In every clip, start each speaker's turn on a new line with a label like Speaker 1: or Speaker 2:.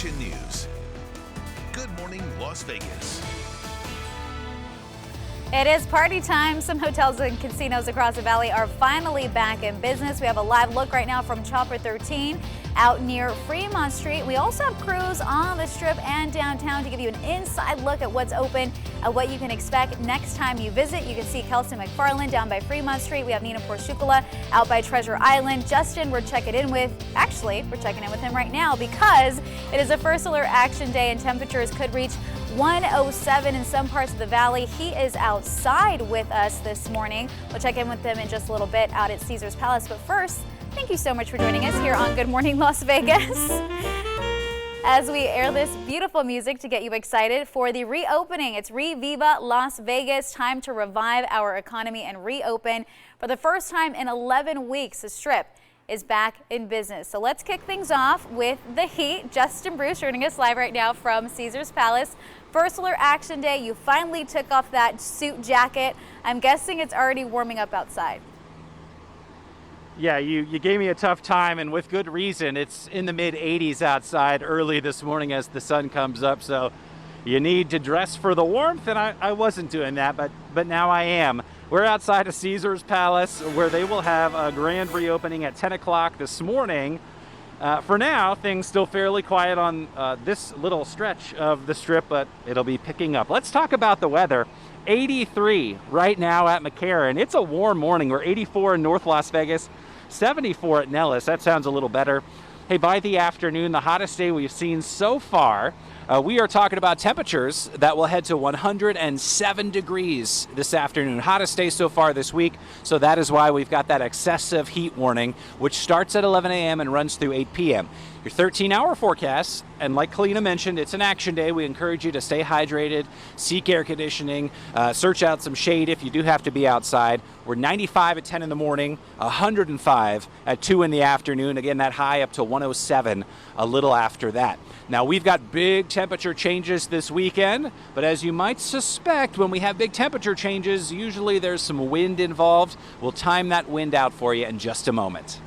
Speaker 1: Action News. Good morning, Las Vegas.
Speaker 2: It is party time. Some hotels and casinos across the valley are finally back in business. We have a live look right now from Chopper 13 out near Fremont Street. We also have crews on the Strip and downtown to give you an inside look at what's open and what you can expect next time you visit. You can see Kelsey McFarland down by Fremont Street. We have Nina Porciucola out by Treasure Island. Justin, we're checking in with him right now because it is a first alert action day and temperatures could reach 107 in some parts of the valley. He is outside with us this morning. We'll check in with him in just a little bit out at Caesars Palace. But first, thank you so much for joining us here on Good Morning Las Vegas as we air this beautiful music to get you excited for the reopening. It's Viva Las Vegas, time to revive our economy and reopen. For the first time in 11 weeks, the Strip is back in business. So let's kick things off with the heat. Justin Bruce joining us live right now from Caesars Palace. First alert action day, you finally took off that suit jacket. I'm guessing it's already warming up outside.
Speaker 3: Yeah, you gave me a tough time, and with good reason. It's in the mid 80s outside early this morning as the sun comes up, so you need to dress for the warmth, and I wasn't doing that, but now I am. We're outside of Caesars Palace, where they will have a grand reopening at 10 o'clock this morning. For now, things still fairly quiet on this little stretch of the Strip, but it'll be picking up. Let's talk about the weather. 83 right now at McCarran. It's a warm morning. We're 84 in North Las Vegas, 74 at Nellis. That sounds a little better. Hey, by the afternoon, the hottest day we've seen so far. We are talking about temperatures that will head to 107 degrees this afternoon. Hottest day so far this week, so that is why we've got that excessive heat warning, which starts at 11 a.m. and runs through 8 p.m. Your 13-hour forecast, and like Kalina mentioned, it's an action day. We encourage you to stay hydrated, seek air conditioning, search out some shade if you do have to be outside. We're 95 at 10 in the morning, 105 at 2 in the afternoon. Again, that high up to 107 a little after that. Now, we've got big temperature changes this weekend, but as you might suspect, when we have big temperature changes, usually there's some wind involved. We'll time that wind out for you in just a moment.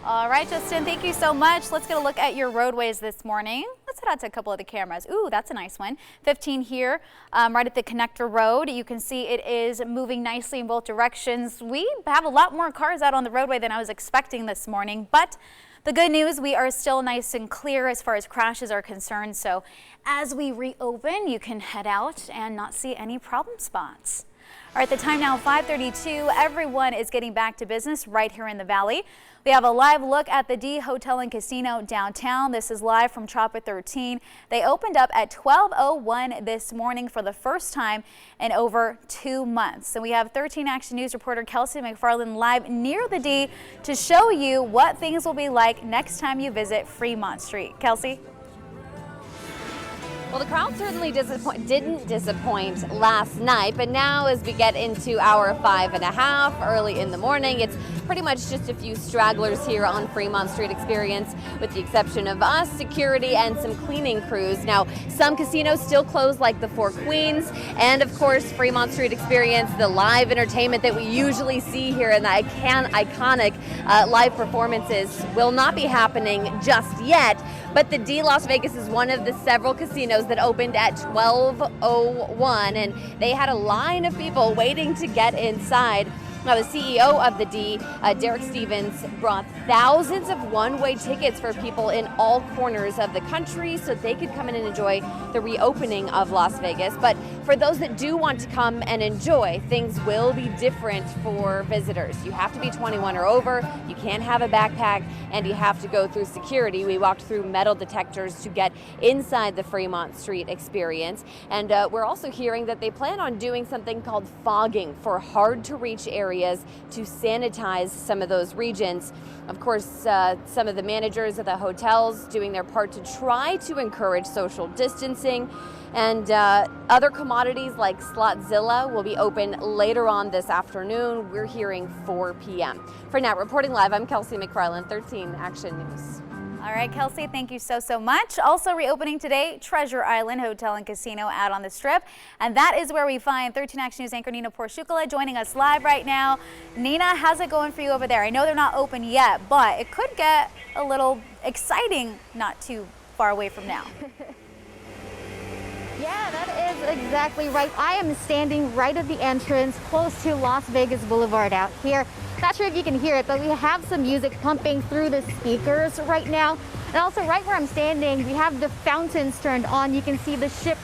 Speaker 2: All right, Justin, thank you so much. Let's get a look at your roadways this morning. Let's head out to a couple of the cameras. Ooh, that's a nice one. 15 here, right at the connector road. You can see it is moving nicely in both directions. We have a lot more cars out on the roadway than I was expecting this morning, but the good news, we are still nice and clear as far as crashes are concerned. So as we reopen, you can head out and not see any problem spots. All right, the time now 5:32. Everyone is getting back to business right here in the valley. We have a live look at the D Hotel and Casino downtown. This is live from Chopper 13. They opened up at 12:01 this morning for the first time in over 2 months. So we have 13 Action News reporter Kelsey McFarland live near the D to show you what things will be like next time you visit Fremont Street. Kelsey?
Speaker 4: Well, the crowd certainly didn't disappoint last night, but now as we get into hour 5.5 early in the morning, it's pretty much just a few stragglers here on Fremont Street Experience, with the exception of us, security, and some cleaning crews. Now, some casinos still closed, like the Four Queens, and of course, Fremont Street Experience, the live entertainment that we usually see here, and the iconic live performances will not be happening just yet. But the D Las Vegas is one of the several casinos that opened at 12:01, and they had a line of people waiting to get inside. Now, the CEO of the D, Derek Stevens, brought thousands of one-way tickets for people in all corners of the country so they could come in and enjoy the reopening of Las Vegas. But for those that do want to come and enjoy, things will be different for visitors. You have to be 21 or over, you can't have a backpack, and you have to go through security. We walked through metal detectors to get inside the Fremont Street Experience. And we're also hearing that they plan on doing something called fogging for hard-to-reach areas to sanitize some of those regions. Of course, some of the managers at the hotels doing their part to try to encourage social distancing. And other commodities like Slotzilla will be open later on this afternoon. We're hearing 4 p.m. For now, reporting live, I'm Kelsey McFarland, 13 Action News.
Speaker 2: All right, Kelsey, thank you so much. Also reopening today, Treasure Island Hotel and Casino out on the Strip. And that is where we find 13 Action News anchor Nina Porciucola joining us live right now. Nina, how's it going for you over there? I know they're not open yet, but it could get a little exciting not too far away from now.
Speaker 5: Yeah, that is exactly right. I am standing right at the entrance, close to Las Vegas Boulevard out here. Not sure if you can hear it, but we have some music pumping through the speakers right now. And also right where I'm standing, we have the fountains turned on. You can see the ship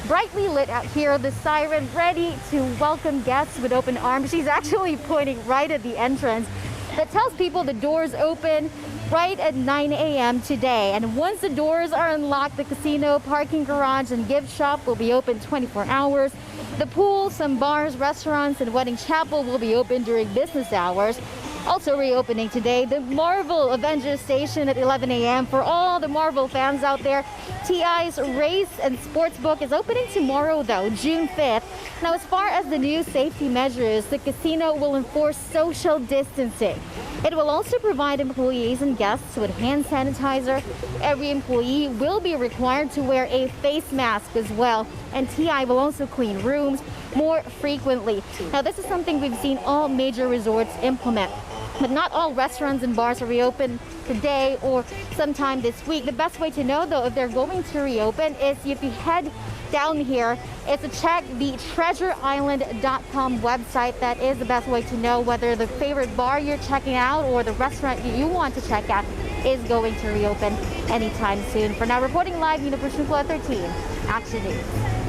Speaker 5: brightly lit out here, the siren ready to welcome guests with open arms. She's actually pointing right at the entrance. That tells people the doors open right at 9 a.m. today. And once the doors are unlocked, the casino, parking garage, and gift shop will be open 24 hours. The pool, some bars, restaurants, and wedding chapel will be open during business hours. Also reopening today, the Marvel Avengers Station at 11 a.m. For all the Marvel fans out there. TI's Race and Sportsbook is opening tomorrow though, June 5th. Now as far as the new safety measures, the casino will enforce social distancing. It will also provide employees and guests with hand sanitizer. Every employee will be required to wear a face mask as well. And TI will also clean rooms more frequently. Now this is something we've seen all major resorts implement. But not all restaurants and bars are reopened today or sometime this week. The best way to know though if they're going to reopen is if you head down here, it's to check the treasureisland.com website. That is the best way to know whether the favorite bar you're checking out or the restaurant you want to check out is going to reopen anytime soon. For now, reporting live, Nina Pershunkla 13, Action News.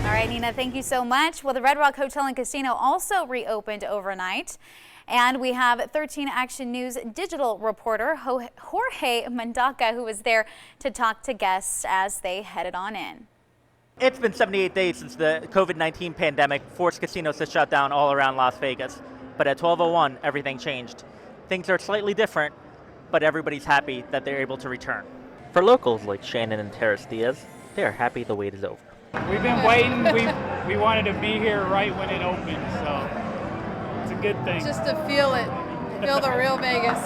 Speaker 2: All right, Nina, thank you so much. Well, the Red Rock Hotel and Casino also reopened overnight. And we have 13 Action News digital reporter Jorge Mendaca, who was there to talk to guests as they headed on in.
Speaker 6: It's been 78 days since the COVID-19 pandemic forced casinos to shut down all around Las Vegas. But at 12:01, everything changed. Things are slightly different, but everybody's happy that they're able to return. For locals like Shannon and Terrace Diaz, they are happy the wait is over.
Speaker 7: We've been waiting. We wanted to be here right when it opened, so it's a good thing.
Speaker 8: Just to feel it, feel the real Vegas.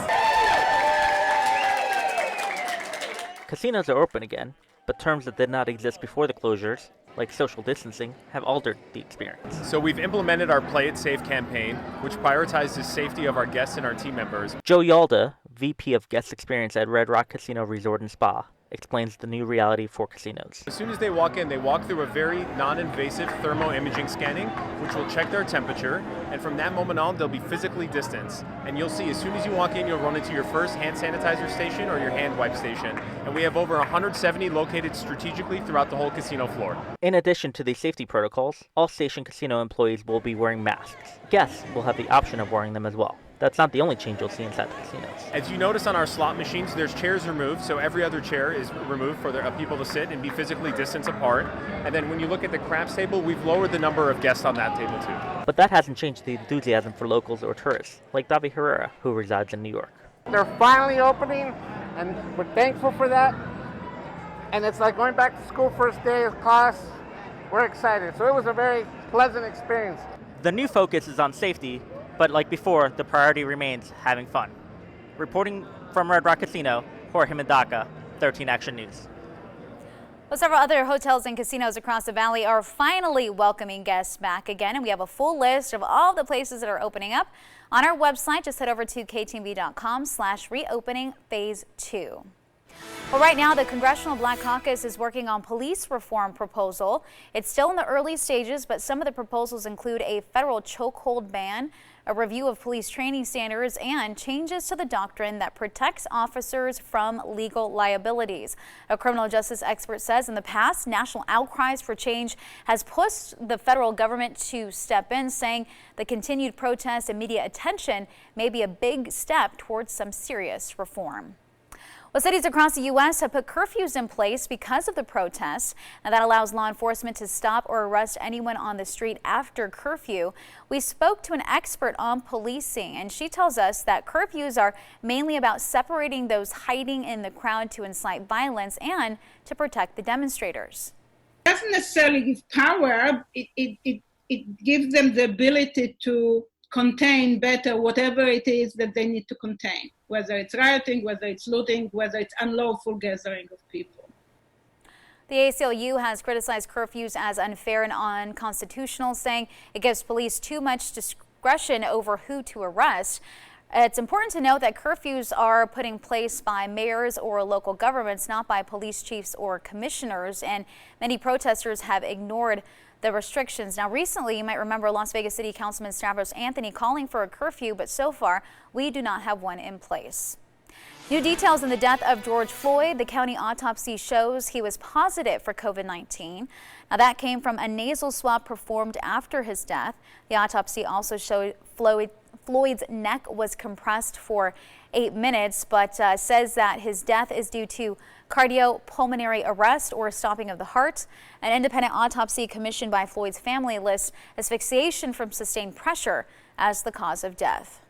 Speaker 6: Casinos are open again, but terms that did not exist before the closures, like social distancing, have altered the experience.
Speaker 9: So we've implemented our Play It Safe campaign, which prioritizes safety of our guests and our team members.
Speaker 6: Joe Yalda, VP of Guest Experience at Red Rock Casino Resort and Spa, explains the new reality for casinos.
Speaker 9: As soon as they walk in, they walk through a very non-invasive thermo-imaging scanning, which will check their temperature, and from that moment on, they'll be physically distanced. And you'll see, as soon as you walk in, you'll run into your first hand sanitizer station or your hand wipe station. And we have over 170 located strategically throughout the whole casino floor.
Speaker 6: In addition to these safety protocols, all station casino employees will be wearing masks. Guests will have the option of wearing them as well. That's not the only change you'll see inside the casinos.
Speaker 9: As you notice on our slot machines, there's chairs removed, so every other chair is removed for people to sit and be physically distanced apart. And then when you look at the craps table, we've lowered the number of guests on that table too.
Speaker 6: But that hasn't changed the enthusiasm for locals or tourists, like Davi Herrera, who resides in New York.
Speaker 10: They're finally opening, and we're thankful for that. And it's like going back to school first day of class. We're excited. So it was a very pleasant experience.
Speaker 6: The new focus is on safety, but like before, the priority remains having fun. Reporting from Red Rock Casino, Jorge Mendaca, 13 Action News.
Speaker 2: Well, several other hotels and casinos across the valley are finally welcoming guests back again, and we have a full list of all the places that are opening up on our website. Just head over to ktv.com/reopening phase 2. Well, right now, the Congressional Black Caucus is working on police reform proposal. It's still in the early stages, but some of the proposals include a federal chokehold ban, a review of police training standards, and changes to the doctrine that protects officers from legal liabilities. A criminal justice expert says in the past, national outcries for change has pushed the federal government to step in, saying the continued protest and media attention may be a big step towards some serious reform. Well, cities across the U.S. have put curfews in place because of the protests. Now, that allows law enforcement to stop or arrest anyone on the street after curfew. We spoke to an expert on policing, and she tells us that curfews are mainly about separating those hiding in the crowd to incite violence and to protect the demonstrators.
Speaker 11: It doesn't necessarily give power. It gives them the ability to contain better whatever it is that they need to contain, whether it's rioting, whether it's looting, whether it's unlawful gathering of people.
Speaker 2: The ACLU has criticized curfews as unfair and unconstitutional, saying it gives police too much discretion over who to arrest. It's important to note that curfews are put in place by mayors or local governments, not by police chiefs or commissioners, and many protesters have ignored the restrictions. Now, recently, you might remember Las Vegas City Councilman Stavros Anthony calling for a curfew, but so far, we do not have one in place. New details in the death of George Floyd. The county autopsy shows he was positive for COVID-19. Now, that came from a nasal swab performed after his death. The autopsy also showed Floyd's neck was compressed for 8 minutes, but says that his death is due to cardiopulmonary arrest or stopping of the heart. An independent autopsy commissioned by Floyd's family lists asphyxiation from sustained pressure as the cause of death.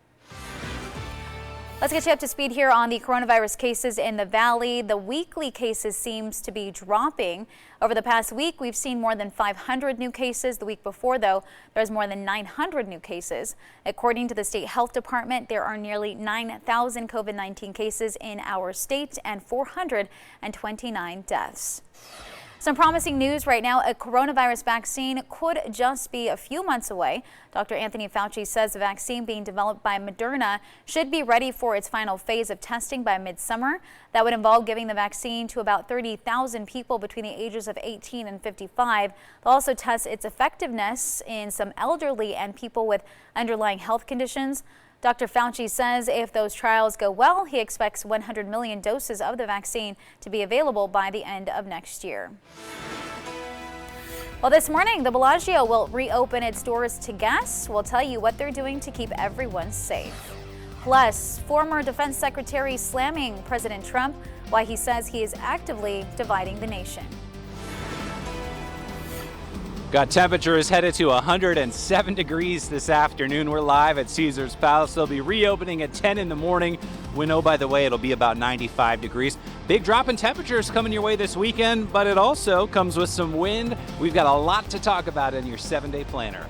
Speaker 2: Let's get you up to speed here on the coronavirus cases in the Valley. The weekly cases seems to be dropping. Over the past week, we've seen more than 500 new cases. The week before, though, there's more than 900 new cases. According to the state health department, there are nearly 9,000 COVID-19 cases in our state and 429 deaths. Some promising news right now. A coronavirus vaccine could just be a few months away. Dr. Anthony Fauci says the vaccine being developed by Moderna should be ready for its final phase of testing by midsummer. That would involve giving the vaccine to about 30,000 people between the ages of 18 and 55. They'll also test its effectiveness in some elderly and people with underlying health conditions. Dr. Fauci says if those trials go well, he expects 100 million doses of the vaccine to be available by the end of next year. Well, this morning, the Bellagio will reopen its doors to guests. We'll tell you what they're doing to keep everyone safe. Plus, former Defense Secretary slamming President Trump, why he says he is actively dividing the nation.
Speaker 3: Got temperatures headed to 107 degrees this afternoon. We're live at Caesars Palace. They'll be reopening at 10 in the morning. We know, by the way, it'll be about 95 degrees. Big drop in temperatures coming your way this weekend, but it also comes with some wind. We've got a lot to talk about in your 7-day planner.